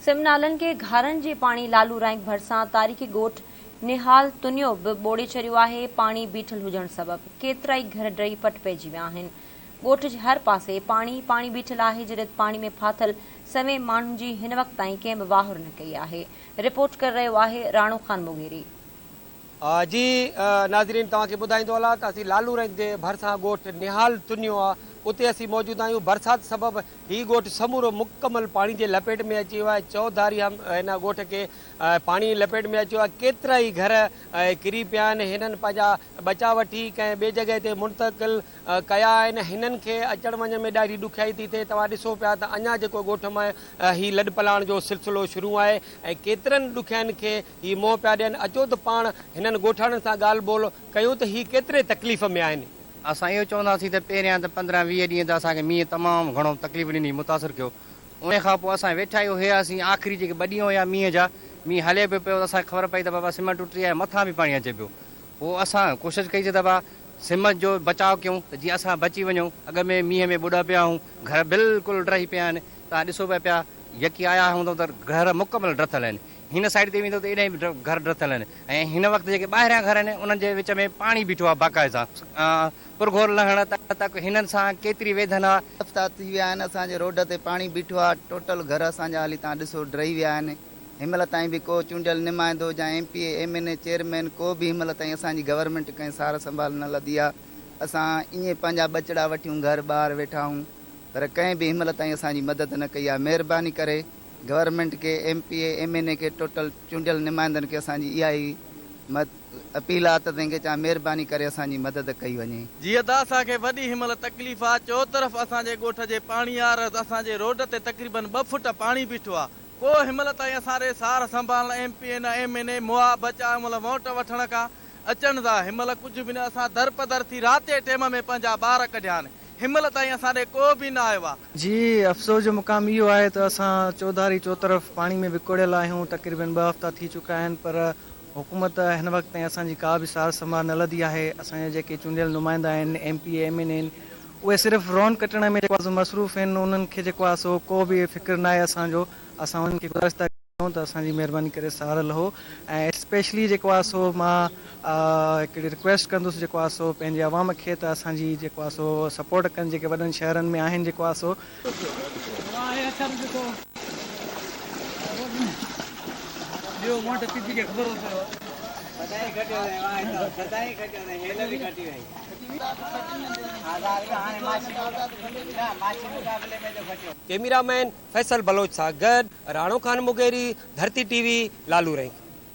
सिमनालन के घरनि जे पाणी लालू रैंक भरिसां तारीख़ी ॻोठ निहाल तुनियो बि ॿोड़े छॾियो आहे। पाणी बीठल हुजण सबबि केतिरा ई घर ड्रही पट पइजी विया आहिनि। ॻोठ जे हर पासे पाणी बीठल आहे। जॾहिं पाणी में फाथल सवें माण्हुनि जी हिन वक़्त ताईं कंहिं बि वाहुर न कई आहे। रिपोर्ट करे रहियो आहे राणो खान मुगेरी। जी नाज़रीन, तव्हांखे ॿुधाईंदो हलां त असीं लालू रैंक जे भरिसां ॻोठ निहाल तुनियो आहे, उते असीं मौजूद आहियूं। बरसाति सबबि हीउ ॻोठ समूरो मुकमल पाणी जे लपेट में अची वियो आहे। चौधारी हिन ॻोठ खे पाणी लपेट में अची वियो आहे। केतिरा ई घर किरी पिया आहिनि। हिननि पंहिंजा बचा वठी कंहिं ॿिए जॻह ते मुंतक़िल कया आहिनि। हिननि खे अचण वञण में ॾाढी ॾुखियाई थी थिए। तव्हां ॾिसो पिया त अञा जेको ॻोठ में हीउ लॾ पलाण जो सिलसिलो शुरू आहे ऐं केतिरनि ॾुखियाईनि खे हीउ मोह पिया ॾियनि। अचो त पाण हिननि ॻोठाणनि सां ॻाल्हि ॿोल कयूं त हीउ केतिरे तकलीफ़ में आहिनि। असां इहो चवंदासीं त पहिरियां त 15-20 ॾींहं त असांखे मींहुं तमामु घणो तकलीफ़ ॾिनी, मुतासिर कयो। उन खां पोइ असां वेठा आहियूं हुआसीं। आख़िरी जेके 2 ॾींहं हुया मींहं जा, मींहुं हले पियो त असांखे ख़बर पई त बाबा सिमट टुटी आहे, मथां बि पाणी अचे पियो। पोइ असां कोशिशि कईसीं त बाबा सिमट जो बचाव कयूं त जीअं असां बची वञूं। अॻ में मींहं में ॿुॾा पिया आहियूं, घर बिल्कुलु ड्रही पिया आहिनि। तव्हां ॾिसो पिया यकी आया हूंदव त घर मुकमल ड्रथल आहिनि। हिन साइड ते वेंदो त एॾा ई घर ड्रथल आहिनि ऐं हिन वक़्तु जेके ॿाहिरियां घर आहिनि उन्हनि जे विच में पाणी बीठो आहे बाक़ाइदा। पुरघोर लहण तक हिननि सां केतिरी वेदना। हफ़्ता थी विया आहिनि असांजे रोड ते पाणी बीठो आहे। टोटल घर असांजा हाली तव्हां ॾिसो ड्रही विया आहिनि। हिनमहिल ताईं बि को चूंडियल नुमाइंदो या MP MNA चेयरमैन को बि हिनमहिल ताईं असांजी गवर्नमेंट कंहिं सार संभाल न लधी आहे। असां ईअं पंहिंजा बचड़ा वठियूं घर ॿार वेठा आहियूं, पर कंहिं बि हिनमहिल ताईं असांजी मदद न कई आहे। महिरबानी करे गवर्नमेंट के MP MNA के टोटल चूंडियल नुमाइंदनि खे असांजी इहा ई अपील आहे त तंहिंखे चवां महिरबानी करे असांजी मदद कई वञे। जीअं त असांखे वॾी हिनमहिल तकलीफ़ आहे। चौतरफ़ असांजे ॻोठ जे पाणी आहे। असांजे रोड ते तक़रीबन 2 फुट पाणी बीठो आहे। को हिनमहिल ताईं असांजे सार संभाल MP न MNA मुआ बचा हिनमहिल वोट वठण खां अचनि था। हिनमहिल कुझु बि न। असां दर पदर थी राति जे टाइम में पंहिंजा ॿार कढिया आहिनि। हिनमहिल ताईं असांजे को बि न आयो आहे। जी अफ़सोस जो मुक़ाम इहो आहे त असां चौधारी चौतरफ़ पाणी में विकोड़ियल आहियूं। तक़रीबन 2 हफ़्ता थी चुका आहिनि, पर हुकूमत हिन वक़्त ताईं असांजी का बि सार संभाल न लधी आहे। असांजे जेके चूंडियल नुमाइंदा आहिनि MP MNA आहिनि, उहे सिर्फ़ु रौन कटण में जेको आहे मसरूफ़ आहिनि। उन्हनि खे जेको आहे सो को बि फ़िक्र न आहे असांजो। असां उन्हनि खे गुज़ारिश था कयूं त असांजी महिरबानी करे सहारा लहो। ऐं स्पेशली जेको आहे सो मां हिकिड़ी रिक्वेस्ट कंदुसि जेको आहे सो पंहिंजे आवाम खे त असांजी जेको आहे सो सपोर्ट कनि। जेके वॾनि शहरनि में आहिनि जेको आहे सो कैमरामैन फैसल बलोच सां गॾु राणो खान मुगेरी, धरती TV, लालू रैंक।